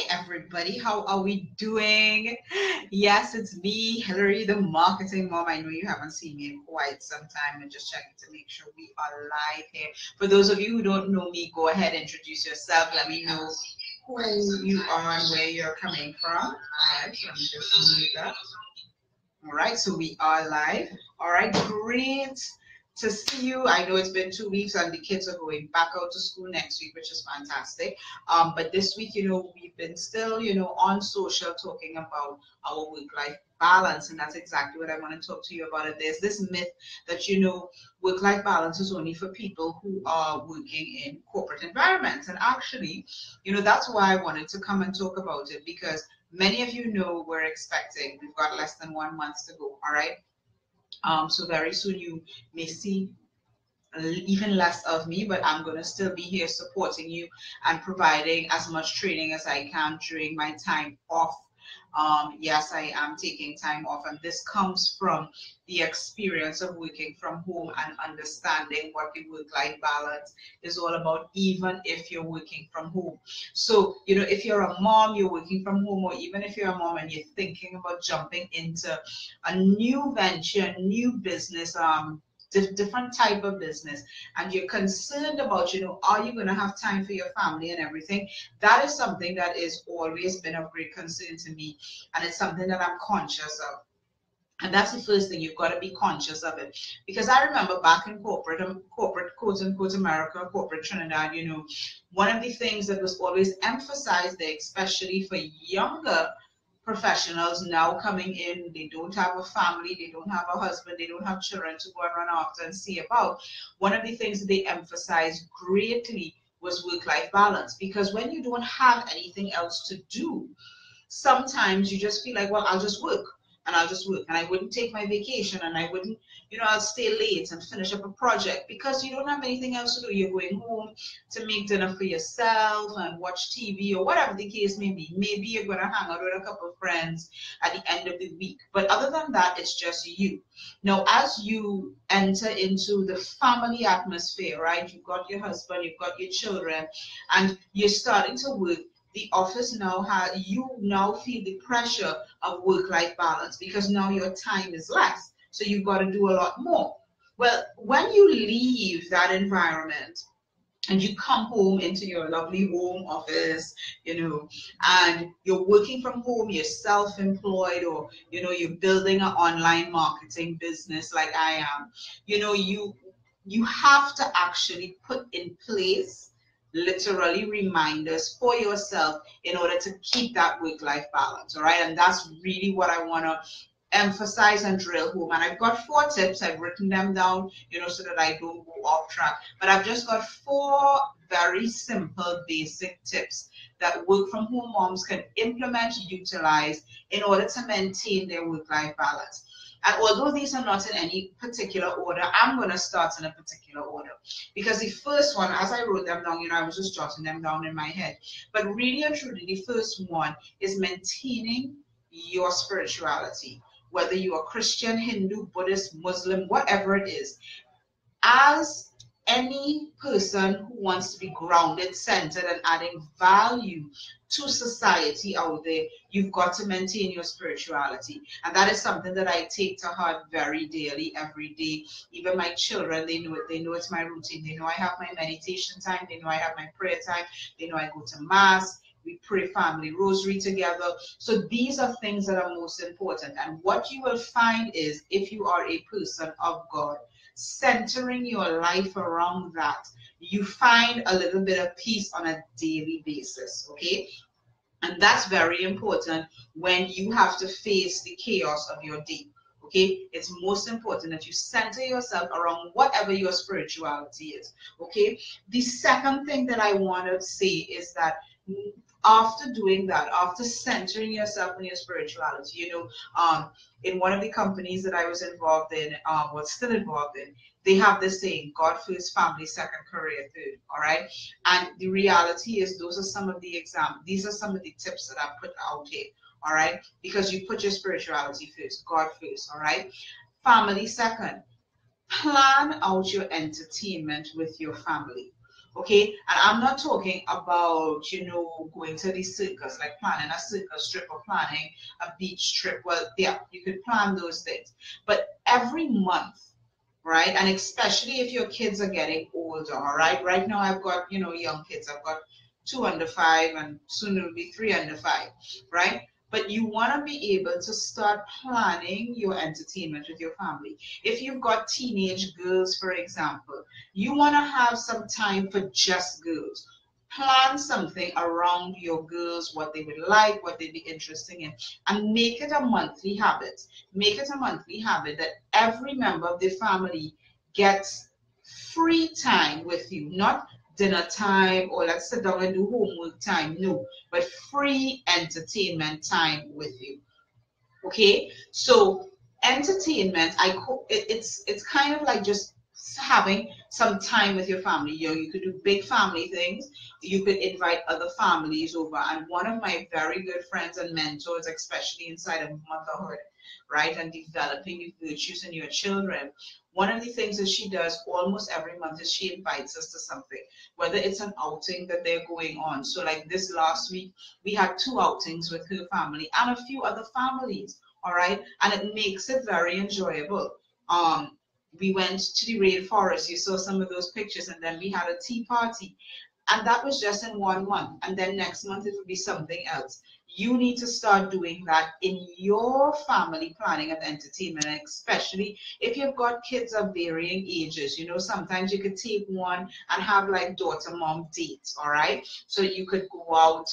everybody, how are we doing? Yes, it's me, Hillary, the marketing mom. I know you haven't seen me in quite some time. I'm just checking to make sure we are live here. For those of you who don't know me, go ahead and introduce yourself. Let me know who you are and where you're coming from. All right, so let me just mute that. All right, so we are live. All right, great to see you. I know it's been 2 weeks and the kids are going back out to school next week, which is fantastic. But this week, we've been still, on social talking about our work-life balance, and that's exactly what I want to talk to you about. There's this myth that, work-life balance is only for people who are working in corporate environments. And actually, that's why I wanted to come and talk about it, because many of you know we've got less than 1 month to go, all right? So very soon you may see even less of me, but I'm going to still be here supporting you and providing as much training as I can during my time off. Yes, I am taking time off, and this comes from the experience of working from home and understanding what the work-life balance is all about, even if you're working from home. So, if you're a mom, you're working from home, or even if you're a mom and you're thinking about jumping into a new venture, new business, different type of business, and you're concerned about, are you going to have time for your family and everything? That is something that has always been of great concern to me, and it's something that I'm conscious of. And that's the first thing, you've got to be conscious of it. Because I remember back in corporate quote unquote America, corporate Trinidad, one of the things that was always emphasized there, especially for younger professionals now coming in, they don't have a family, they don't have a husband, they don't have children to go and run after and see about. One of the things that they emphasized greatly was work-life balance, because when you don't have anything else to do, sometimes you just feel like, well, I'll just work. And I wouldn't take my vacation, and I wouldn't, I'll stay late and finish up a project, because you don't have anything else to do. You're going home to make dinner for yourself and watch TV or whatever the case may be. Maybe you're going to hang out with a couple of friends at the end of the week. But other than that, it's just you. Now, as you enter into the family atmosphere, right? You've got your husband, you've got your children, and you're starting to work. The office you now feel the pressure of work-life balance, because now your time is less. So you've got to do a lot more. Well, when you leave that environment and you come home into your lovely home office, and you're working from home, you're self-employed, or, you're building an online marketing business like I am, you have to actually put in place literally reminders for yourself in order to keep that work-life balance, all right? And that's really what I want to emphasize and drill home. And I've got 4 tips. I've written them down, so that I don't go off track. But I've just got 4 very simple, basic tips that work from home moms can implement, utilize in order to maintain their work-life balance. And although these are not in any particular order, I'm going to start in a particular order. Because the first one, as I wrote them down, I was just jotting them down in my head. But really and truly, the first one is maintaining your spirituality. Whether you are Christian, Hindu, Buddhist, Muslim, whatever it is. As any person who wants to be grounded, centered, and adding value to society out there, you've got to maintain your spirituality. And that is something that I take to heart very daily, every day. Even my children, they know it. They know it's my routine. They know I have my meditation time. They know I have my prayer time. They know I go to mass. We pray family rosary together. So these are things that are most important. And what you will find is, if you are a person of God, centering your life around that, you find a little bit of peace on a daily basis, okay? And that's very important when you have to face the chaos of your day, okay? It's most important that you center yourself around whatever your spirituality is, okay? The second thing that I want to say is that after doing that, after centering yourself in your spirituality, in one of the companies that I was involved in, was still involved in, they have this saying, God first, family second, career third, all right? And the reality is, these are some of the tips that I put out here, all right? Because you put your spirituality first, God first, all right? Family second. Plan out your entertainment with your family. Okay, and I'm not talking about, going to the circus, like planning a circus trip or planning a beach trip. Well, yeah, you could plan those things, but every month, right? And especially if your kids are getting older, all right? Right now, I've got, young kids. I've got 2 under 5, and soon it'll be 3 under 5, right? But you want to be able to start planning your entertainment with your family. If you've got teenage girls, for example, you want to have some time for just girls. Plan something around your girls, what they would like, what they'd be interested in, and make it a monthly habit. Make it a monthly habit that every member of the family gets free time with you, not dinner time or let's sit down and do homework time. No, but free entertainment time with you. Okay, so entertainment, it's kind of like just having some time with your family. You could do big family things. You could invite other families over. And one of my very good friends and mentors, especially inside of motherhood, right, and developing the virtues in your children, one of the things that she does almost every month is she invites us to something, whether it's an outing that they're going on. So like this last week, we had 2 outings with her family and a few other families. All right, and it makes it very enjoyable. We went to the rainforest. You saw some of those pictures, and then we had a tea party, and that was just in 1 month. And then next month it will be something else. You need to start doing that in your family planning of entertainment, and especially if you've got kids of varying ages. Sometimes you could take one and have like daughter mom dates, all right? So you could go out,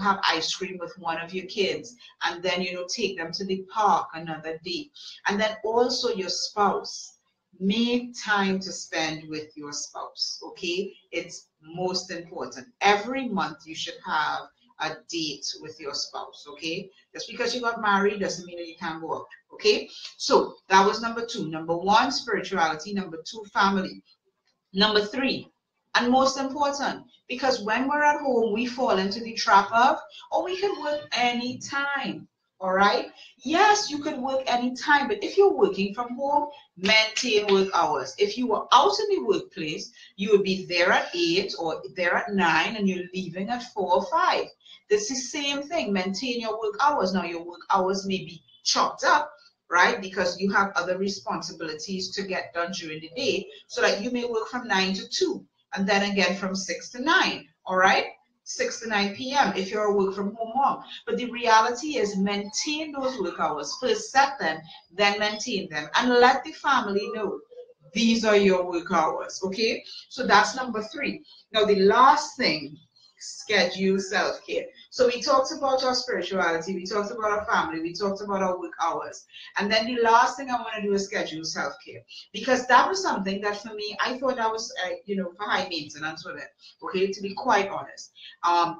have ice cream with one of your kids, and then, take them to the park another day. And then also your spouse. Make time to spend with your spouse, okay? It's most important. Every month you should have a date with your spouse, okay? Just because you got married doesn't mean that you can't go out, okay? So that was number 2. Number 1, spirituality. Number 2, family. Number 3, and most important, because when we're at home, we fall into the trap of, oh, we can work anytime. All right. Yes, you can work anytime, but if you're working from home, maintain work hours. If you were out in the workplace, you would be there at 8 or there at 9, and you're leaving at 4 or 5. It's the same thing. Maintain your work hours. Now, your work hours may be chopped up, right? Because you have other responsibilities to get done during the day. So like you may work from 9 to 2, and then again from 6 to 9, all right? 6 to 9 p.m. if you're a work from home mom. But the reality is maintain those work hours. First set them, then maintain them. And let the family know these are your work hours, okay? So that's number 3. Now the last thing, schedule self-care. So we talked about our spirituality, we talked about our family, we talked about our work hours. And then the last thing I want to do is schedule self-care. Because that was something that for me, I thought I was, for high maintenance with it. Okay, to be quite honest.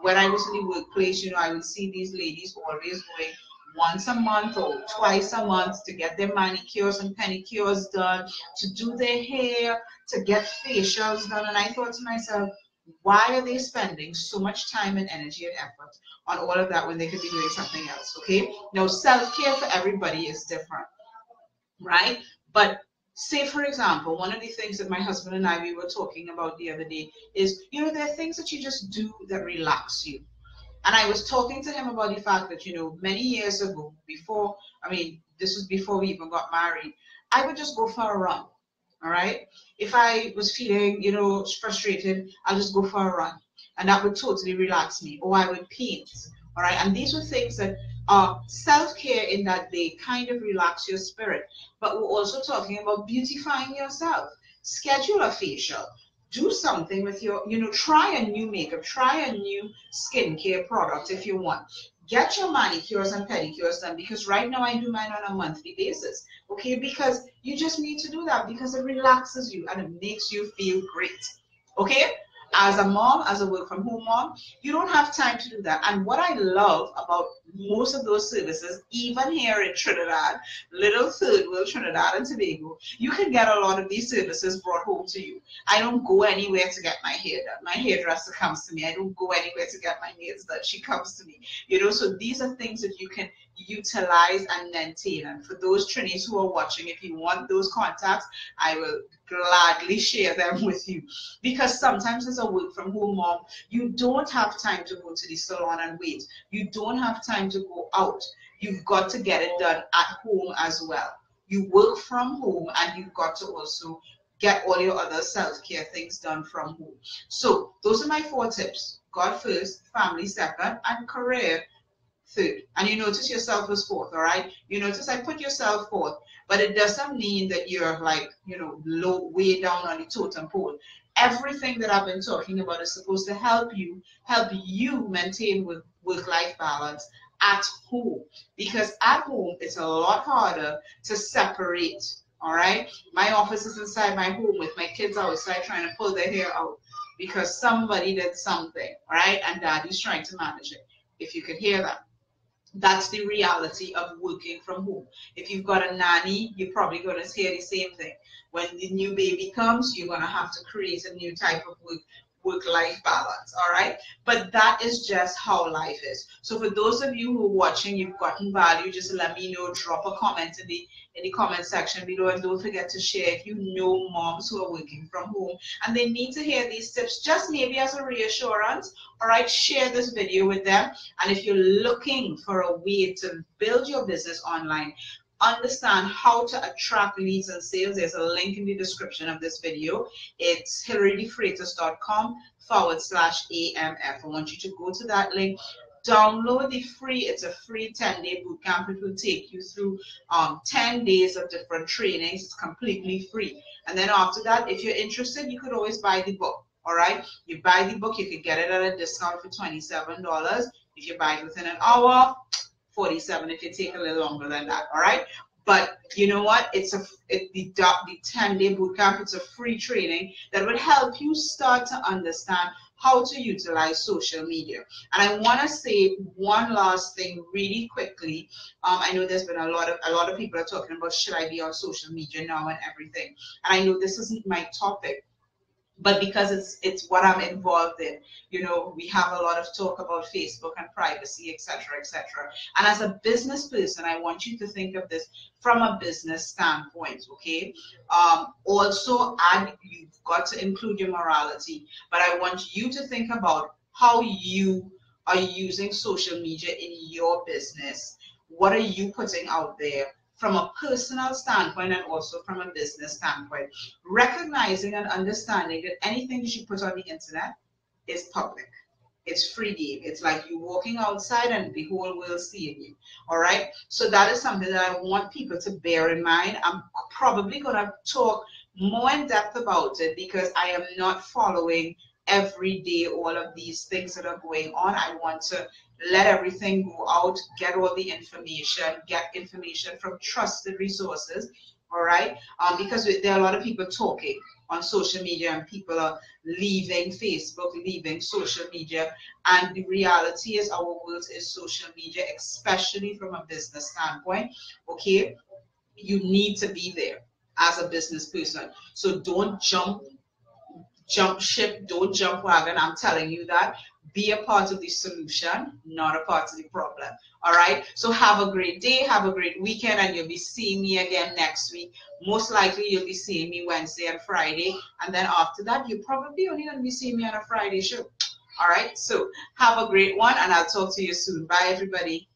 When I was in the workplace, I would see these ladies always going once a month or twice a month to get their manicures and pedicures done, to do their hair, to get facials done. And I thought to myself, why are they spending so much time and energy and effort on all of that when they could be doing something else? Okay. Now, self-care for everybody is different, right? But say, for example, one of the things that my husband and we were talking about the other day is, there are things that you just do that relax you. And I was talking to him about the fact that, many years ago, this was before we even got married, I would just go for a run. All right. If I was feeling, frustrated, I'll just go for a run. And that would totally relax me. Or I would paint. All right. And these were things that are self-care in that they kind of relax your spirit. But we're also talking about beautifying yourself. Schedule a facial. Do something with your, try a new makeup, try a new skincare product if you want. Get your manicures and pedicures done, because right now I do mine on a monthly basis. Okay, because you just need to do that because it relaxes you and it makes you feel great. Okay, as a mom, as a work from home mom, you don't have time to do that. And what I love about most of those services, even here in Trinidad, little third world Trinidad and Tobago, you can get a lot of these services brought home to you. I don't go anywhere to get my hair done. My hairdresser comes to me. I don't go anywhere to get my nails done. She comes to me. So these are things that you can utilize and maintain. And for those trainees who are watching, if you want those contacts, I will gladly share them with you, because sometimes as a work from home mom, you don't have time to go to the salon and wait. You don't have time to go out. You've got to get it done at home as well. You work from home and you've got to also get all your other self-care things done from home. So those are my 4 tips. God first, family second, and career third. And you notice yourself as fourth, all right? You notice I put yourself fourth, but it doesn't mean that you're like, low, way down on the totem pole. Everything that I've been talking about is supposed to help you maintain with work-life balance at home. Because at home, it's a lot harder to separate, all right? My office is inside my home with my kids outside trying to pull their hair out because somebody did something, all right? And daddy's trying to manage it. If you can hear that. That's the reality of working from home. If you've got a nanny, you're probably going to hear the same thing. When the new baby comes, you're going to have to create a new type of work-life balance, all right? But that is just how life is. So for those of you who are watching, you've gotten value, just let me know, drop a comment in the comment section below, and don't forget to share if you know moms who are working from home and they need to hear these tips, just maybe as a reassurance. All right, share this video with them. And if you're looking for a way to build your business online, understand how to attract leads and sales, there's a link in the description of this video. It's hillarydefreitas.com/AMF. I want you to go to that link, download it's a free 10-day bootcamp. It will take you through 10 days of different trainings. It's completely free. And then after that, if you're interested, you could always buy the book. All right, you buy the book, you could get it at a discount for $27. If you buy it within an hour, $47 if you take a little longer than that. All right, but you know what, the 10-day bootcamp, it's a free training that would help you start to understand how to utilize social media. And I want to say one last thing really quickly. I know there's been a lot of people are talking about, should I be on social media now and everything, and I know this isn't my topic, but because it's what I'm involved in, we have a lot of talk about Facebook and privacy, etc., etc. And as a business person, I want you to think of this from a business standpoint, okay? Also, you've got to include your morality, but I want you to think about how you are using social media in your business. What are you putting out there? From a personal standpoint and also from a business standpoint, recognizing and understanding that anything that you put on the internet is public. It's free game. It's like you walking outside and the whole world seeing you. All right. So that is something that I want people to bear in mind. I'm probably going to talk more in depth about it because I am not following every day all of these things that are going on. I want to let everything go out, get all the information, get information from trusted resources, all right? Because there are a lot of people talking on social media and people are leaving Facebook, leaving social media. And the reality is our world is social media, especially from a business standpoint, okay? You need to be there as a business person. So don't jump ship, don't jump wagon. I'm telling you that. Be a part of the solution, not a part of the problem. All right. So have a great day, have a great weekend, and you'll be seeing me again next week. Most likely you'll be seeing me Wednesday and Friday. And then after that, you're probably only going to be seeing me on a Friday show. All right. So have a great one, and I'll talk to you soon. Bye, everybody.